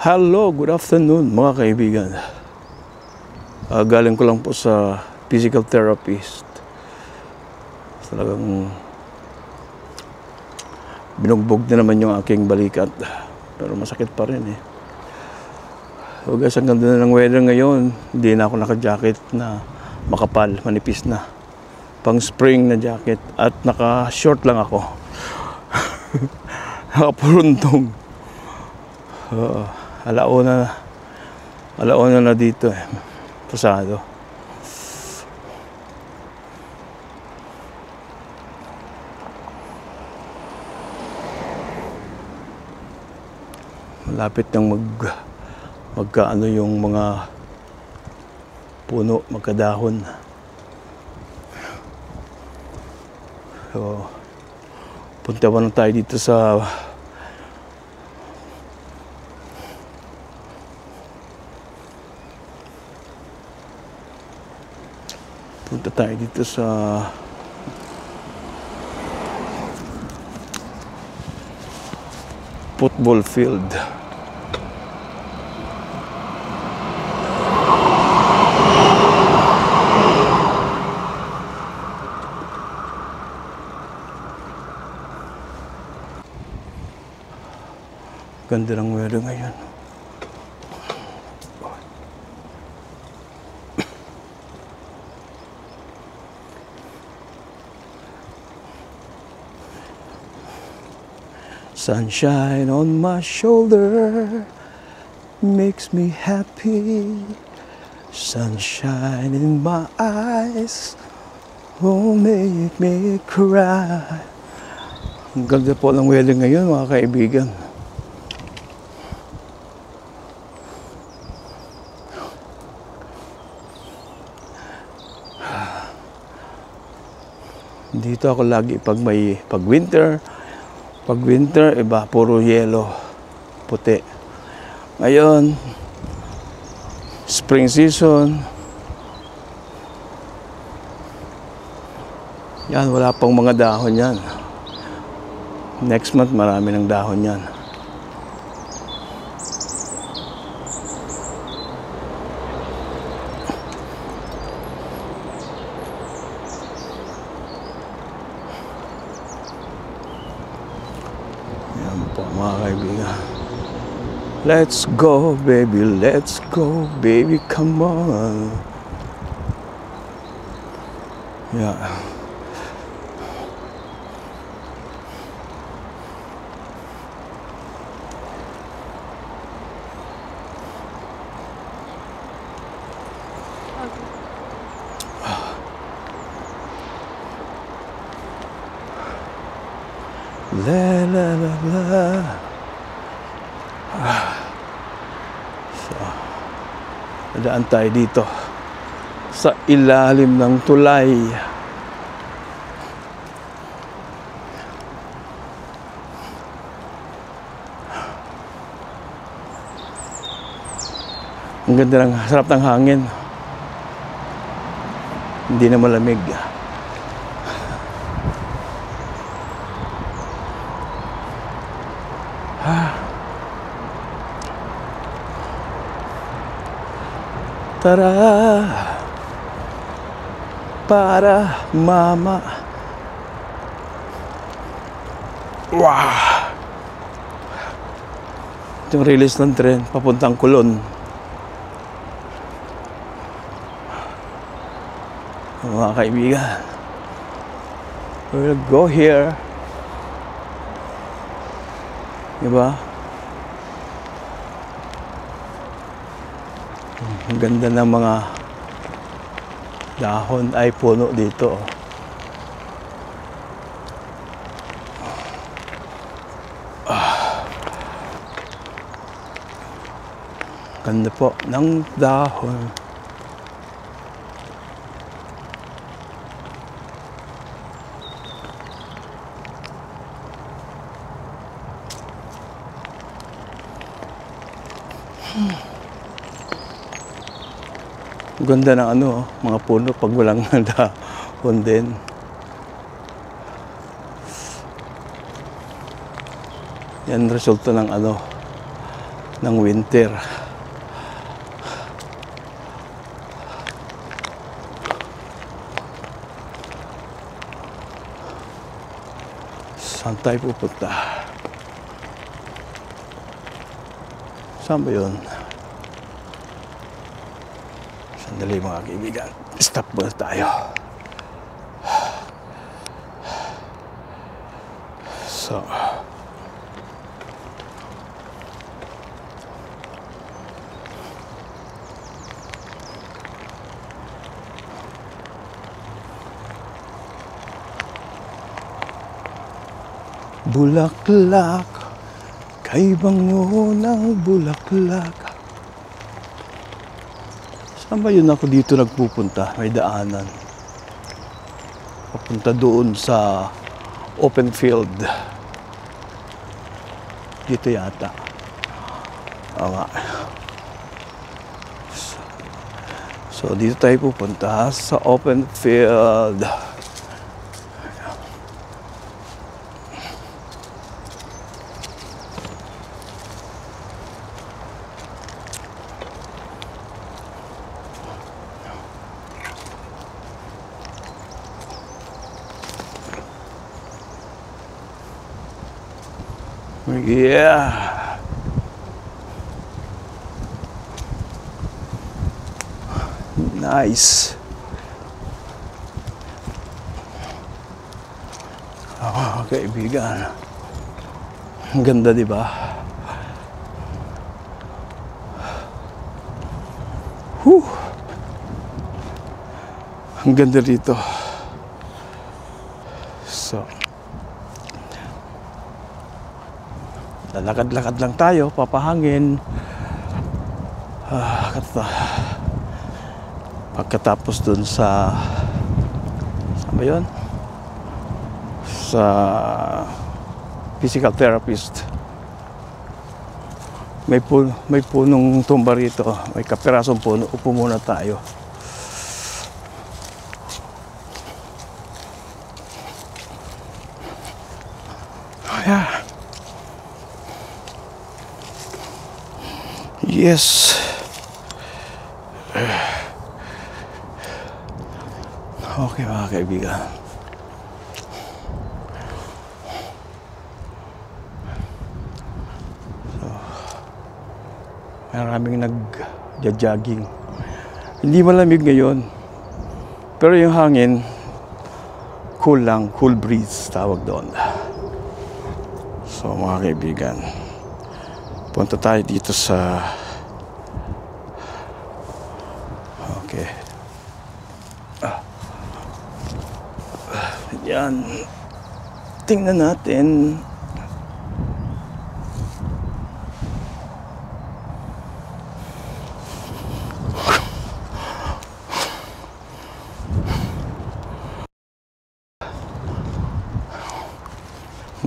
Hello, good afternoon mga kaibigan. Galing ko lang po sa physical therapist. Talagang binugbog na naman yung aking balikat. Pero masakit pa rin eh. So guys, ang ganda na ng weather ngayon. Hindi na ako naka-jacket na makapal, manipis na. Pang spring na jacket. At naka-short lang ako. Nakapurundong. Alauna na dito eh. Pasado. Malapit nang magkaano yung mga puno, magkadahon. So, punta pa lang tayo dito sa football field. Ganda ng weather ngayon. Sunshine on my shoulder makes me happy. Sunshine in my eyes will make me cry. Ang ganda po ng weather ngayon mga kaibigan. Dito ako lagi pag winter. Pag winter, iba, puro yelo, puti. Ngayon, spring season. Yan, wala pang mga dahon yan. Next month, marami ng dahon yan. Mga kaibigan, let's go baby, come on. Yeah. La la la la. So, nadaan tayo dito sa ilalim ng tulay. Ang ganda ng sarap ng hangin. Hindi na malamig. Tara, para mama. Wow! Yung release ng tren papuntang Kulon. Mga kaibigan, we'll go here. Diba? Ang ganda ng mga dahon ay puno dito. Ganda po ng dahon. Ganda ng mga puno pag walang dahon din. Yan resulta ng ng winter. Saan tayo pupunta? Saan ba yun? Sandali mga kaibigan. Stop muna tayo. So, bulaklak, kay bango ng bulaklak. Saan ba yun ako dito nagpupunta? May daanan. Papunta doon sa open field. Dito yata. Oo nga. So, dito tayo pupunta sa open field. Yeah. Nice. Oh, kaibigan. Ang ganda, di ba? Whew. Ang ganda dito. So, lalakad-lakad lang tayo, papahangin. Pagkatapos dun sa saan ba yun? Sa physical therapist. May punong tumba rito. May kapirasong puno. Upo muna tayo. Yeah. Yes. Okay mga kaibigan. So, maraming nag-jogging. Hindi malamig ngayon. Pero yung hangin, cool lang, cool breeze tawag doon. So mga kaibigan, punta tayo dito sa yan. Tingnan natin.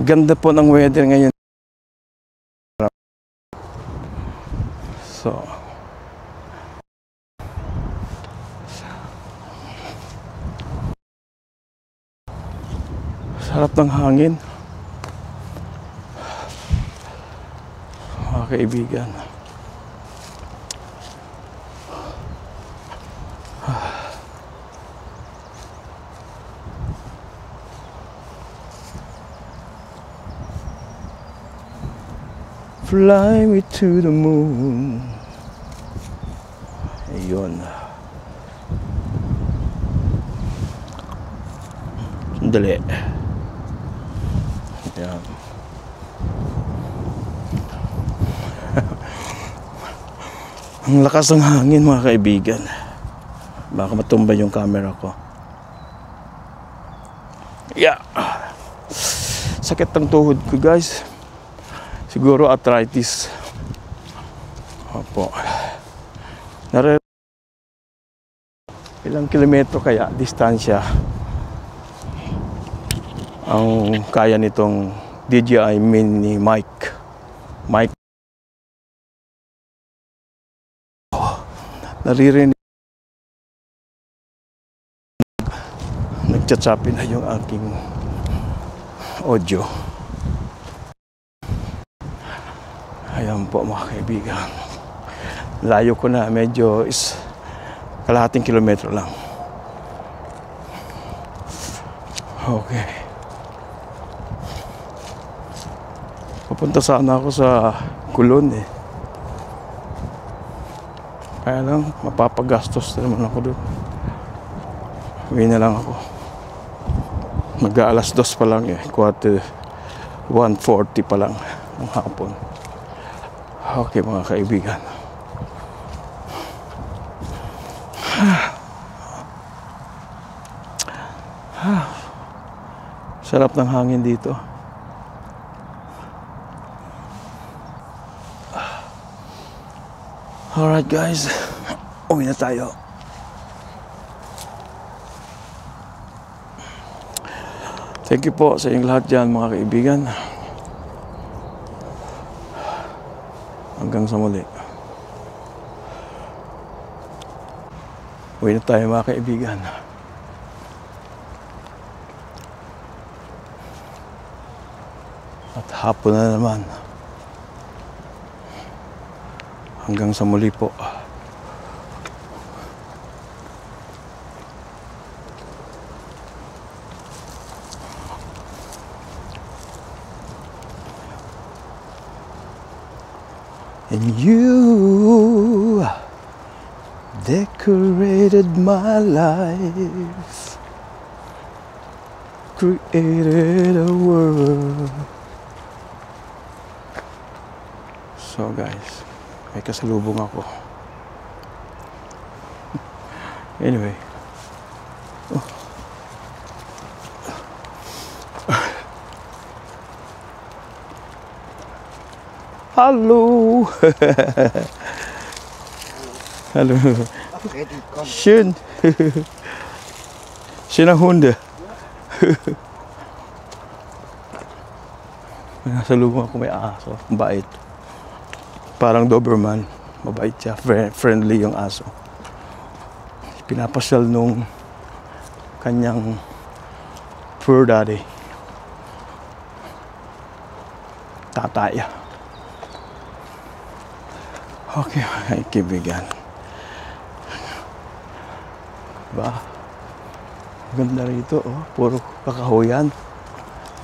Ganda po ng weather ngayon. So, sarap ng hangin. Mga kaibigan. Fly me to the moon. Ayun. Sandali. Ayan. Ang lakas ng hangin mga kaibigan. Baka matumba yung camera ko. Yeah. Sakit ng tuhod ko guys. Siguro arthritis. Opo. Ilang kilometro kaya distansya ang kaya nitong DJI Mini mic. Naririnig. Nagchatsapi na yung aking audio. Ayan po mga kaibigan. Layo ko na, medyo is kalahating kilometro lang. Okay. Papunta sana ako sa Kulon eh. Kaya lang, mapapagastos na naman ako doon. Uwi na lang ako. Mag-aalas 2 pa lang eh. 1:40 pa lang ng hapon. Okay mga kaibigan. Sarap ng hangin dito. Alright guys, uwi na tayo. Thank you po sa inyong lahat dyan mga kaibigan. Hanggang sa muli. Uwi na tayo mga kaibigan. At hapon na naman. Hanggang sa muli po. And you decorated my life, created a world. So guys, may kasalubong ako. Anyway. Hallo. Hallo. Schön. Schöner Hunde. Nasalubong ako, may aso. Mabait. Parang Doberman. Mabait siya. Friendly yung aso. Pinapasyal nung kanyang fur daddy. Tatay. Okay, ay kaibigan. Ba? Ganda rito, oh. Puro kakahuyan.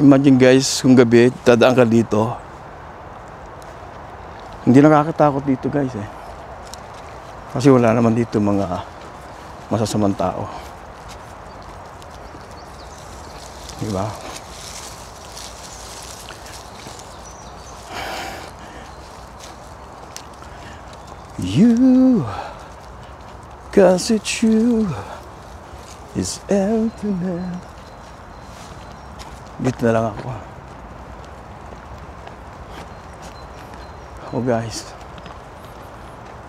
Imagine guys, kung gabi, dadaan ka dito. Hindi nakakatakot dito guys eh. Kasi wala naman dito mga masasamang tao. Diba? You, 'cause it's you, is everything. Dito na lang ako. Oh guys,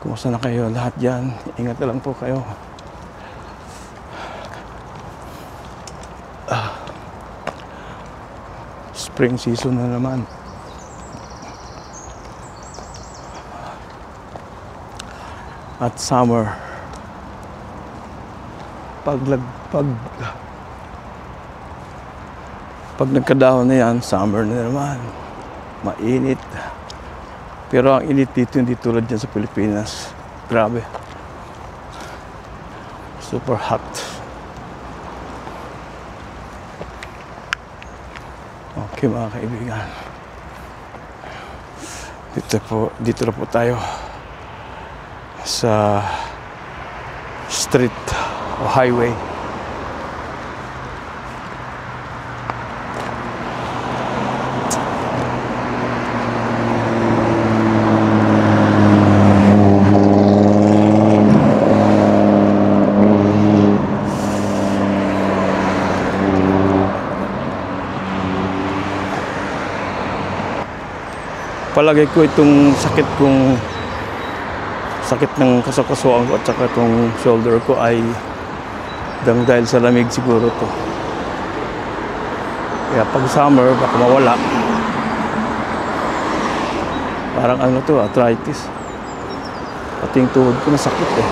kumusta na kayo lahat dyan? Ingat na lang po kayo. Spring season na naman. At summer. Pag nagkadahon na yan, summer na naman. Mainit. Pero ang init dito hindi tulad dyan sa Pilipinas. Grabe. Super hot. Okay mga kaibigan. Dito na po tayo sa street o highway. Palagay ko itong sakit ng kasukasuan ko at saka itong shoulder ko ay dahil sa lamig siguro to. Kaya pag summer baka mawala. Parang ano to, arthritis. Pati yung tuhod ko nasakit eh.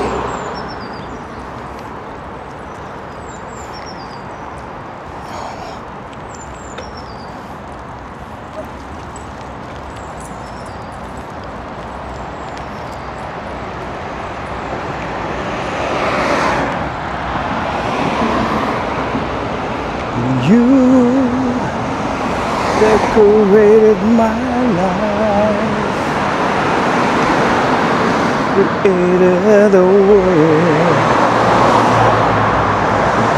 you decorated my life, created the world.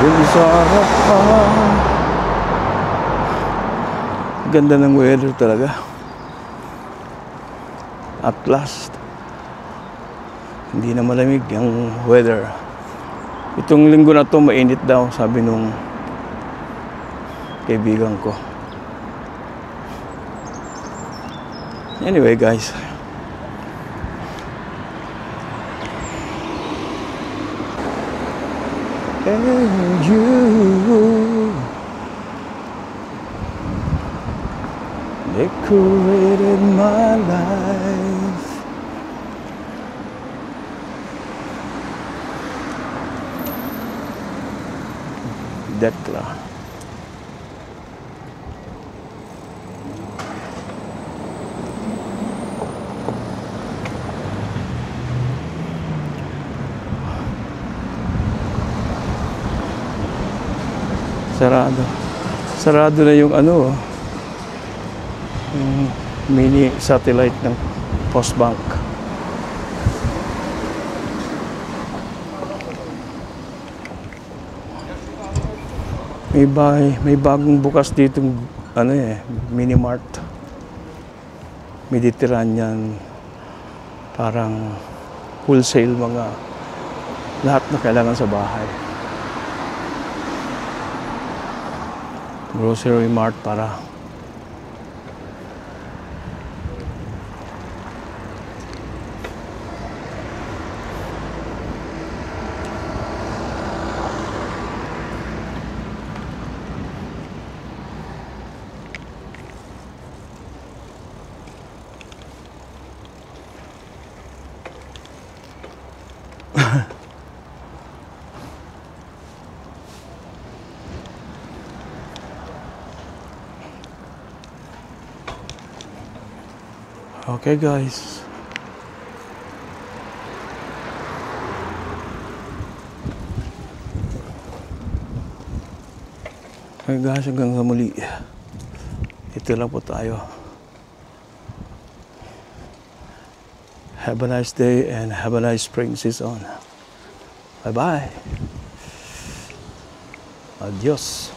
These are ganda ng weather talaga. At last, hindi na malamig ang weather. Itong linggo na to mainit daw, sabi nung kaibigan ko. Anyway guys, and you decorated my life. Dekla. Sarado. Sarado na yung ano, yung mini satellite ng Postbank. May bagong bukas ditong ano mini mart. Mediterranean, parang wholesale mga lahat na kailangan sa bahay. Grocery mart para okay guys. Okay guys, hanggang sa muli. Ito lang po tayo. Have a nice day and have a nice spring season. Bye bye. Adios.